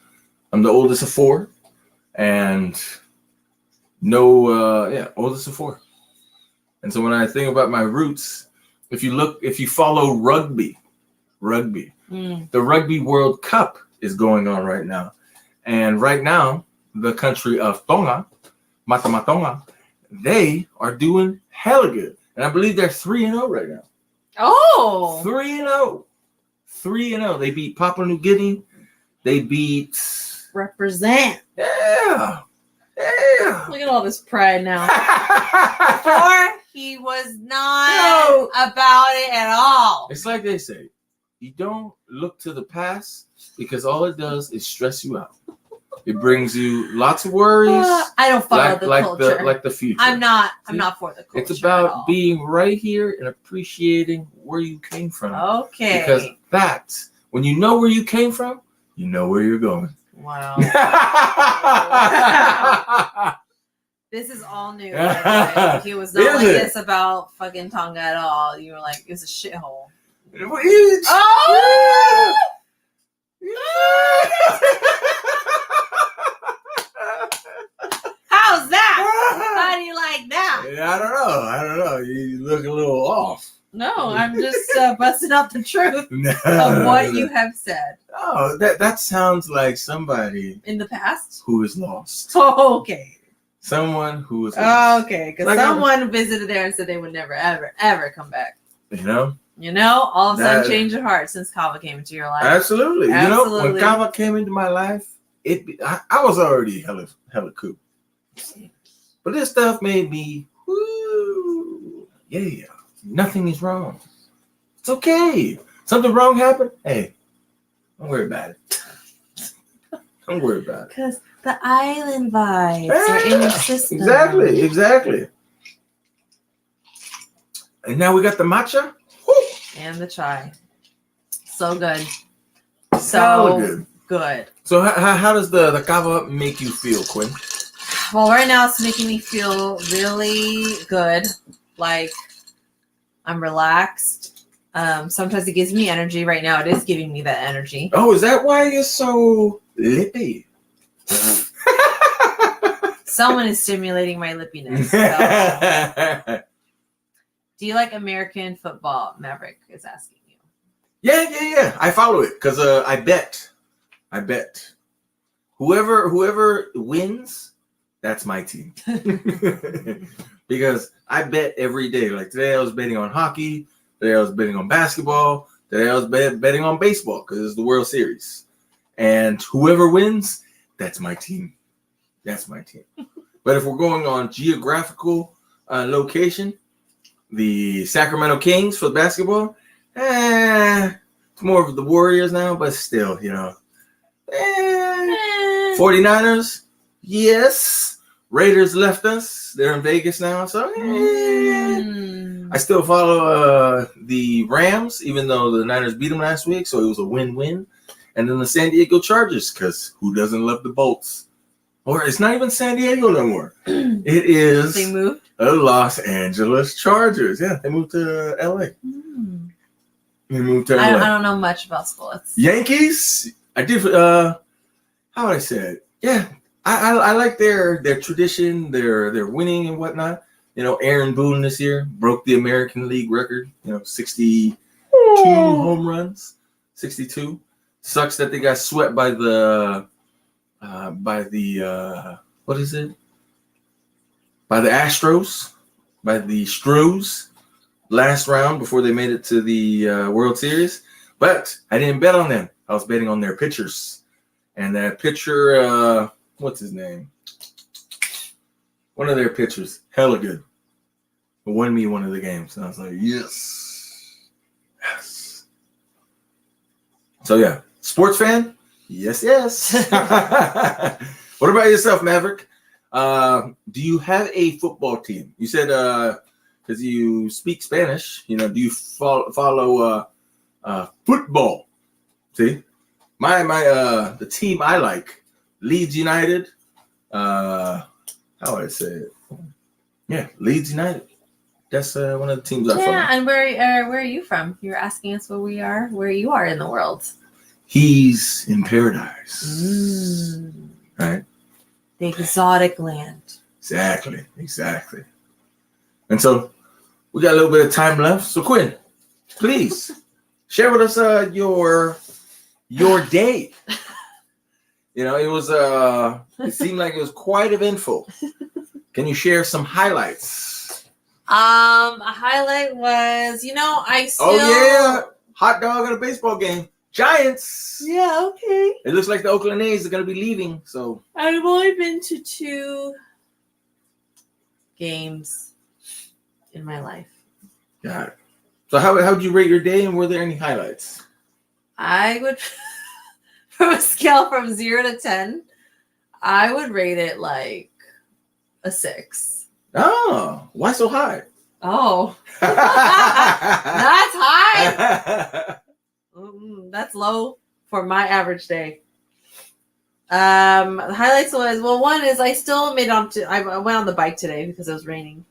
Speaker 2: I'm the oldest of four. And oldest of four. And so when I think about my roots, if you follow rugby, the Rugby World Cup is going on right now. And right now, the country of Tonga, Matamatonga, they are doing hella good. And I believe they're 3-0 right now.
Speaker 1: Oh!
Speaker 2: 3-0. 3-0. They beat Papua New Guinea. They beat...
Speaker 1: Represent.
Speaker 2: Yeah.
Speaker 1: Look at all this pride now. Before, he was not about it at all.
Speaker 2: It's like they say, you don't look to the past because all it does is stress you out. It brings you lots of worries.
Speaker 1: I don't follow the culture.
Speaker 2: Like the future.
Speaker 1: I'm not for the culture.
Speaker 2: It's about being right here and appreciating where you came from.
Speaker 1: Okay.
Speaker 2: Because that's, when you know where you came from, you know where you're going.
Speaker 1: Wow. This is all new. He was not like this about fucking Tonga at all. You were like, it was a shithole. Oh! How's that? How do you like that?
Speaker 2: Yeah, I don't know. You look a little off.
Speaker 1: No, I'm just busting out the truth of what you have said.
Speaker 2: Oh, that sounds like somebody
Speaker 1: in the past
Speaker 2: who is lost.
Speaker 1: Oh, okay.
Speaker 2: Someone who is lost.
Speaker 1: Okay, because like someone visited there and said they would never, ever come back.
Speaker 2: You know,
Speaker 1: all of a sudden change your heart since Kava came into your life.
Speaker 2: Absolutely. You know, when Kava came into my life, I was already hella cool. But this stuff made me, woo, yeah, nothing is wrong. It's okay. Something wrong happened? Hey, don't worry about it. Don't worry about it.
Speaker 1: Because the island vibes are in your system.
Speaker 2: Exactly. And now we got the matcha. Woo.
Speaker 1: And the chai. So good. Good.
Speaker 2: So how does the kava make you feel, Quinn?
Speaker 1: Well, right now it's making me feel really good. Like I'm relaxed. Sometimes it gives me energy. Right now it is giving me that energy.
Speaker 2: Oh, is that why you're so lippy?
Speaker 1: Someone is stimulating my lippiness. So. Do you like American football? Maverick is asking you.
Speaker 2: Yeah. I follow it because I bet. Whoever wins, that's my team. Because I bet every day. Like today I was betting on hockey. Today I was betting on basketball. Today I was betting on baseball because it's the World Series. And whoever wins, that's my team. But if we're going on geographical location, the Sacramento Kings for basketball, it's more of the Warriors now, but still, 49ers, yes. Raiders left us. They're in Vegas now, so I still follow the Rams, even though the Niners beat them last week, so it was a win-win. And then the San Diego Chargers, because who doesn't love the Bolts? Or it's not even San Diego no more. It is
Speaker 1: they moved?
Speaker 2: The Los Angeles Chargers. Yeah, they moved to LA. They moved to LA.
Speaker 1: I don't know much about sports.
Speaker 2: Yankees, I did, how would I say it? Yeah, I like their tradition, their winning and whatnot. Aaron Boone this year broke the American League record, 62 home runs, 62. Sucks that they got swept by the what is it? By the Astros, by the Stros last round before they made it to the World Series. But I didn't bet on them. I was betting on their pitchers. And that pitcher, what's his name? One of their pitchers, hella good. won me one of the games. And I was like, yes. Yes. So, yeah. Sports fan? Yes, yes. What about yourself, Maverick? Do you have a football team? You said because you speak Spanish, do you follow football? See? The team I like, Leeds United. How would I say it? Yeah, Leeds United. That's one of the teams I follow.
Speaker 1: Yeah, and where are you from? You're asking us where you are in the world.
Speaker 2: He's in paradise. Right?
Speaker 1: The exotic land.
Speaker 2: Exactly. And so we got a little bit of time left. So Quinn, please share with us your day. It seemed like it was quite eventful. Can you share some highlights?
Speaker 1: A highlight was,
Speaker 2: hot dog at a baseball game. Giants.
Speaker 1: Yeah, okay.
Speaker 2: It looks like the Oakland A's are going to be leaving. So
Speaker 1: I've only been to 2 games in my life.
Speaker 2: Got it. So how would you rate your day, and were there any highlights?
Speaker 1: I would, from a scale from 0 to 10, I would rate it like a 6.
Speaker 2: Oh, why so high?
Speaker 1: Oh, that's high. That's low for my average day. The highlights was, one is I still made I went on the bike today because it was raining.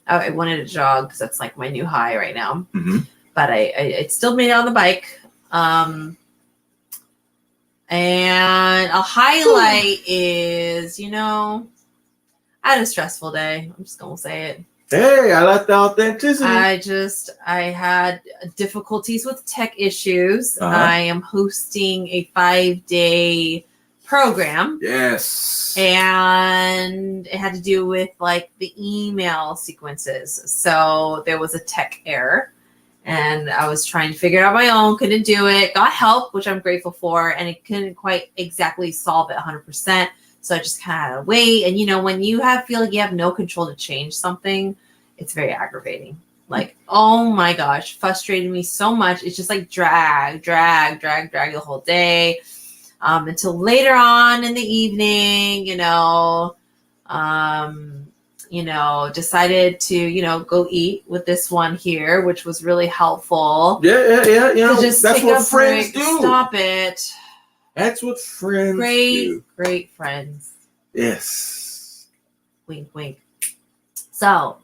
Speaker 1: I wanted to jog because that's like my new high right now.
Speaker 2: Mm-hmm.
Speaker 1: But I still made it on the bike. And a highlight is, I had a stressful day. I'm just gonna say it.
Speaker 2: Hey, I like the authenticity.
Speaker 1: I had difficulties with tech issues.
Speaker 2: Uh-huh.
Speaker 1: I am hosting a 5-day program.
Speaker 2: Yes.
Speaker 1: And it had to do with like the email sequences. So there was a tech error and I was trying to figure it out on my own, couldn't do it, got help, which I'm grateful for. And it couldn't quite exactly solve it 100%. So I just kind of had to wait. And, when you feel like you have no control to change something, it's very aggravating. Like, oh my gosh, frustrated me so much. It's just like drag the whole day until later on in the evening, decided to, go eat with this one here, which was really helpful.
Speaker 2: Yeah.
Speaker 1: To just
Speaker 2: that's
Speaker 1: take
Speaker 2: what
Speaker 1: a
Speaker 2: friends
Speaker 1: break,
Speaker 2: do.
Speaker 1: Stop it.
Speaker 2: That's what friends do.
Speaker 1: Great friends.
Speaker 2: Yes.
Speaker 1: Wink, wink. So,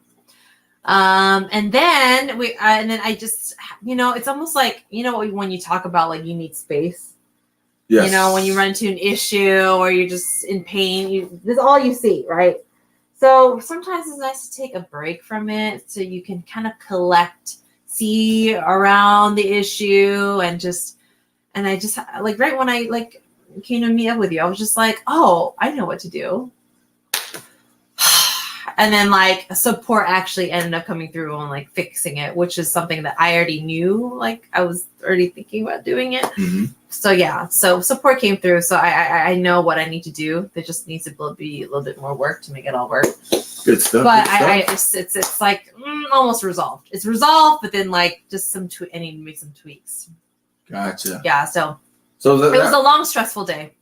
Speaker 1: and then I just, it's almost like, when you talk about like you need space,
Speaker 2: yes.
Speaker 1: When you run into an issue or you're just in pain, this is all you see, right? So sometimes it's nice to take a break from it so you can kind of see around the issue and I just like right when I came to meet up with you, I was just like, oh, I know what to do. And then support actually ended up coming through and fixing it, which is something that I already knew. I was already thinking about doing it.
Speaker 2: Mm-hmm.
Speaker 1: So yeah, so support came through. So I know what I need to do. There just needs to be a little bit more work to make it all work.
Speaker 2: Good stuff.
Speaker 1: But it's almost resolved. It's resolved, but then just I need to make some tweaks.
Speaker 2: Gotcha.
Speaker 1: Yeah. So
Speaker 2: it
Speaker 1: was a long, stressful day.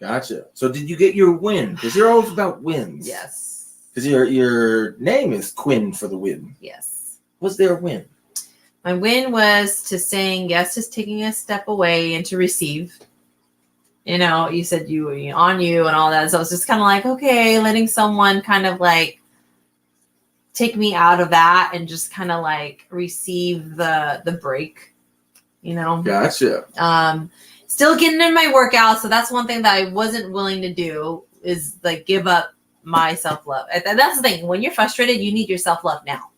Speaker 2: Gotcha. So did you get your win? Because you're always about wins.
Speaker 1: Yes.
Speaker 2: Because your name is Quinn for the win.
Speaker 1: Yes.
Speaker 2: Was there a win?
Speaker 1: My win was to saying yes to taking a step away and to receive. You said you on you and all that. So it's just kind of okay, letting someone kind of take me out of that and just kind of receive the break.
Speaker 2: Gotcha.
Speaker 1: Still getting in my workout. So that's one thing that I wasn't willing to do is give up my self-love. And that's the thing. When you're frustrated, you need your self-love now.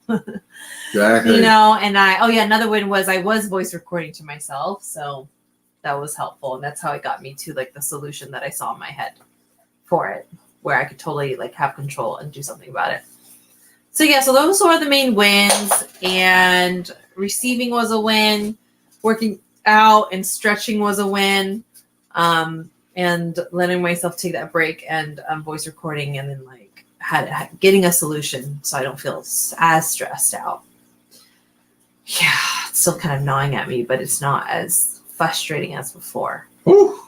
Speaker 2: Exactly.
Speaker 1: And another win was I was voice recording to myself. So that was helpful. And that's how it got me to the solution that I saw in my head for it, where I could totally have control and do something about it. So yeah, so those were the main wins, and receiving was a win. Working out and stretching was a win. And letting myself take that break and voice recording and then getting a solution so I don't feel as stressed out. Yeah, it's still kind of gnawing at me, but it's not as frustrating as before.
Speaker 2: Ooh.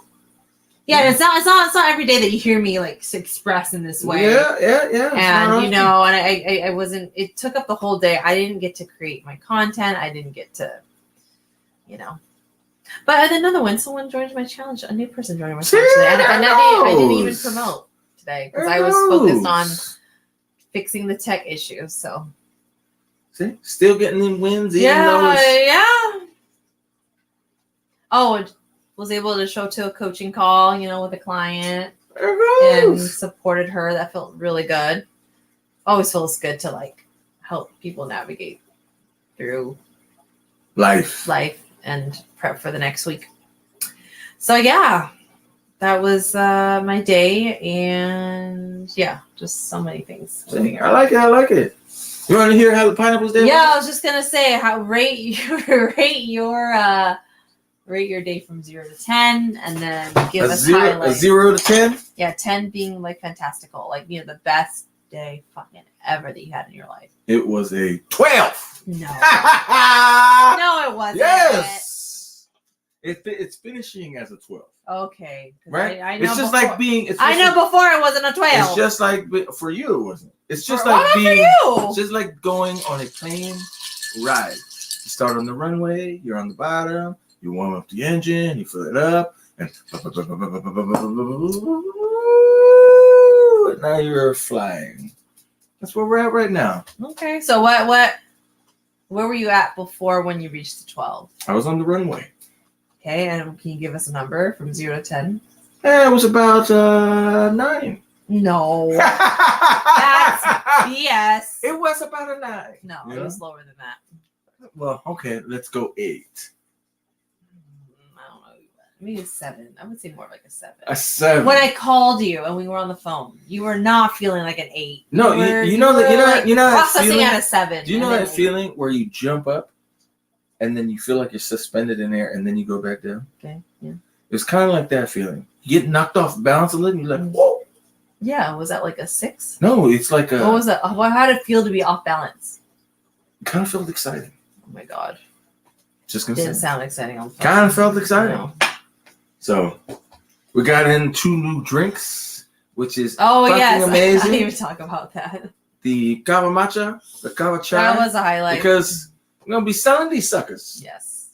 Speaker 1: Yeah, it's not every day that you hear me like express in this way.
Speaker 2: Yeah.
Speaker 1: And and I wasn't. It took up the whole day. I didn't get to create my content. I didn't get to, But another one, someone joined my challenge. A new person joined my challenge today, and I didn't even promote today because I was focused on fixing the tech issues. So,
Speaker 2: see, still getting them wins.
Speaker 1: Yeah. Oh, was able to show to a coaching call, with a client and supported her. That felt really good. Always feels good to like help people navigate through life and prep for the next week. So yeah, that was my day, and yeah, just so many things.
Speaker 2: See, I like it. You want to hear how the pineapples did?
Speaker 1: Yeah, I was just gonna say rate your day from 0 to 10, and then give us highlights.
Speaker 2: A 0 to 10.
Speaker 1: Yeah, 10 being like fantastical, like the best day fucking ever that you had in your life.
Speaker 2: It was a 12.
Speaker 1: No, no, it wasn't.
Speaker 2: Yes, it's finishing as a 12.
Speaker 1: Okay,
Speaker 2: right?
Speaker 1: I know
Speaker 2: it's just
Speaker 1: before,
Speaker 2: like being.
Speaker 1: I know before it wasn't a 12.
Speaker 2: It's just like for you, it wasn't. It's just
Speaker 1: like
Speaker 2: being.
Speaker 1: For you.
Speaker 2: It's just like going on a plane ride. You start on the runway. You're on the bottom. You warm up the engine. You fill it up, and now you're flying. That's where we're at right now.
Speaker 1: Okay, so where were you at before when you reached the 12?
Speaker 2: I was on the runway.
Speaker 1: Okay, and can you give us a number from 0 to 10?
Speaker 2: It was about 9.
Speaker 1: No. That's BS.
Speaker 2: It was about a 9.
Speaker 1: No, it was lower than that.
Speaker 2: Well, okay, let's go 8.
Speaker 1: I don't know. Maybe a 7. I would say more like a 7.
Speaker 2: A 7.
Speaker 1: When I called you and we were on the phone, you were not feeling like an 8.
Speaker 2: No, you know that
Speaker 1: feeling
Speaker 2: at
Speaker 1: a 7.
Speaker 2: Do you know that feeling where you jump up and then you feel like you're suspended in air and then you go back down?
Speaker 1: Okay, yeah.
Speaker 2: It's kind of like that feeling. You get knocked off balance a little, and you're like, whoa.
Speaker 1: Yeah, was that like a 6?
Speaker 2: No, it's like a.
Speaker 1: What was it? How did it feel to be off balance?
Speaker 2: It kind of felt exciting.
Speaker 1: Oh my god.
Speaker 2: Just gonna
Speaker 1: Didn't
Speaker 2: say.
Speaker 1: sound exciting on the phone.
Speaker 2: Kind of felt exciting.
Speaker 1: No.
Speaker 2: So, we got in 2 new drinks, which is
Speaker 1: fucking
Speaker 2: amazing.
Speaker 1: I didn't even talk about that.
Speaker 2: The kava matcha, the kava chai.
Speaker 1: That was a highlight.
Speaker 2: Because we're gonna be selling these suckers.
Speaker 1: Yes.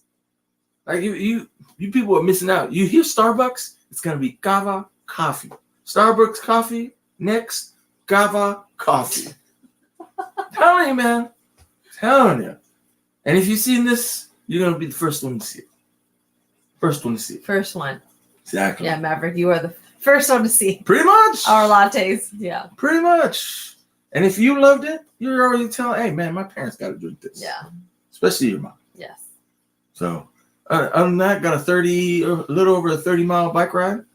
Speaker 2: Like you people are missing out. You hear Starbucks, it's gonna be kava coffee. Starbucks coffee, next kava coffee. Telling you, man. Telling you. And if you've seen this, you're gonna be the first one to see it. First one to see it.
Speaker 1: First one.
Speaker 2: Exactly.
Speaker 1: Yeah, Maverick, you are the first one to see
Speaker 2: Pretty much.
Speaker 1: our lattes. Yeah.
Speaker 2: Pretty much. And if you loved it, you're already telling, hey man, my parents gotta drink this.
Speaker 1: Yeah.
Speaker 2: Especially your mom.
Speaker 1: Yes.
Speaker 2: So other than that, got a little over a 30-mile bike ride.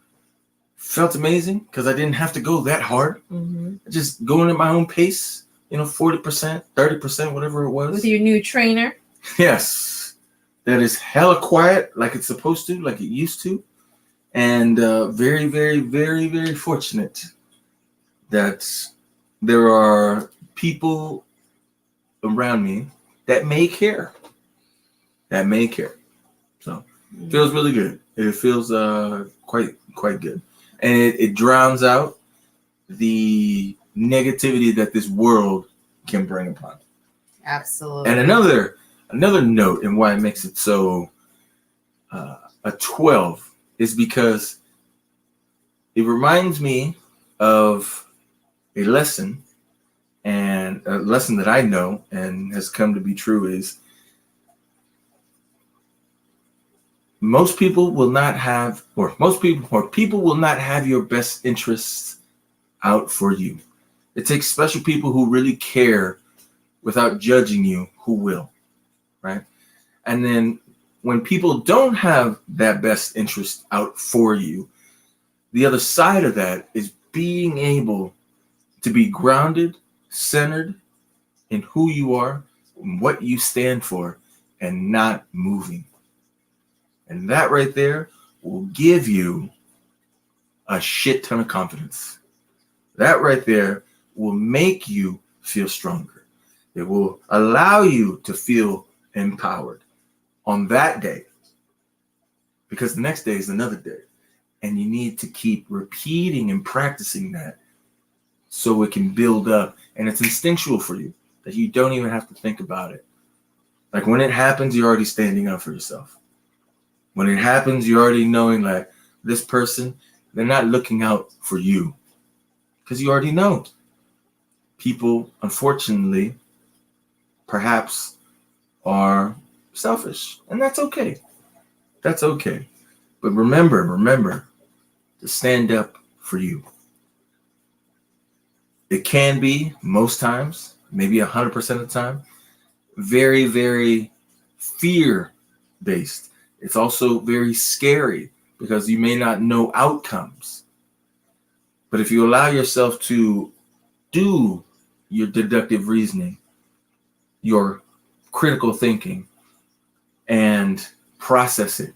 Speaker 2: Felt amazing because I didn't have to go that hard.
Speaker 1: Mm-hmm.
Speaker 2: Just going at my own pace, 40%, 30%, whatever it was.
Speaker 1: With your new trainer.
Speaker 2: Yes. That is hella quiet like it's supposed to, like it used to. And very, very, very, very fortunate that there are people around me that may care. So it feels really good. It feels quite good. And it drowns out the negativity that this world can bring upon.
Speaker 1: Absolutely.
Speaker 2: And another note and why it makes it so a 12 is because it reminds me of a lesson, and a lesson that I know and has come to be true is people will not have your best interests out for you. It takes special people who really care without judging you, who will, right? And then when people don't have that best interest out for you, the other side of that is being able to be grounded, centered in who you are, and what you stand for, and not moving. And that right there will give you a shit ton of confidence. That right there will make you feel stronger. It will allow you to feel empowered on that day, because the next day is another day. And you need to keep repeating and practicing that so it can build up. And it's instinctual for you that you don't even have to think about it. Like when it happens, you're already standing up for yourself. When it happens, you're already knowing like this person, they're not looking out for you, because you already know. People, unfortunately, perhaps are selfish, and that's okay. That's okay. But remember to stand up for you. It can be, most times, maybe 100% of the time, very, very fear-based. It's also very scary because you may not know outcomes. But if you allow yourself to do your deductive reasoning, your critical thinking, and process it,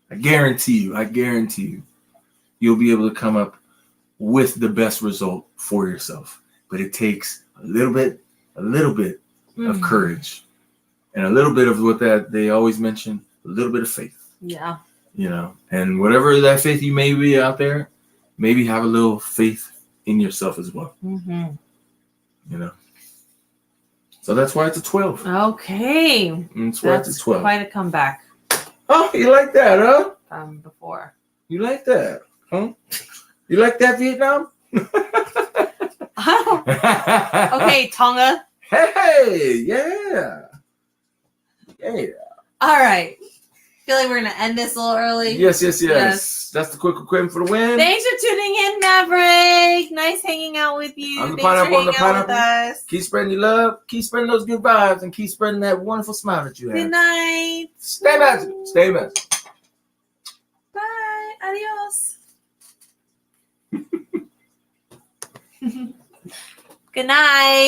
Speaker 2: I guarantee you, you'll be able to come up with the best result for yourself. But it takes a little bit of courage, and a little bit of what that they always mention, a little bit of faith.
Speaker 1: Yeah.
Speaker 2: You know, and whatever that faith you may be out there, maybe have a little faith in yourself as well.
Speaker 1: Mm-hmm.
Speaker 2: You know. So that's why it's a 12.
Speaker 1: Okay.
Speaker 2: That's why it's a 12.
Speaker 1: Quite a comeback
Speaker 2: Oh, you like that, huh?
Speaker 1: from before.
Speaker 2: You like that, huh? You like that, Vietnam?
Speaker 1: Okay, Tonga.
Speaker 2: Hey, yeah. Yeah.
Speaker 1: All right. Feel like we're going to end this a little early.
Speaker 2: Yes. That's the quick equipment for the win.
Speaker 1: Thanks for tuning in, Maverick. Nice hanging out with you.
Speaker 2: On the
Speaker 1: Thanks for
Speaker 2: pineapple, on the
Speaker 1: hanging out with
Speaker 2: pineapple.
Speaker 1: us.
Speaker 2: Keep spreading your love. Keep spreading those good vibes. And keep spreading that wonderful smile that you have.
Speaker 1: Good night.
Speaker 2: Stay magic. Stay magic.
Speaker 1: Bye. Adios. Good night.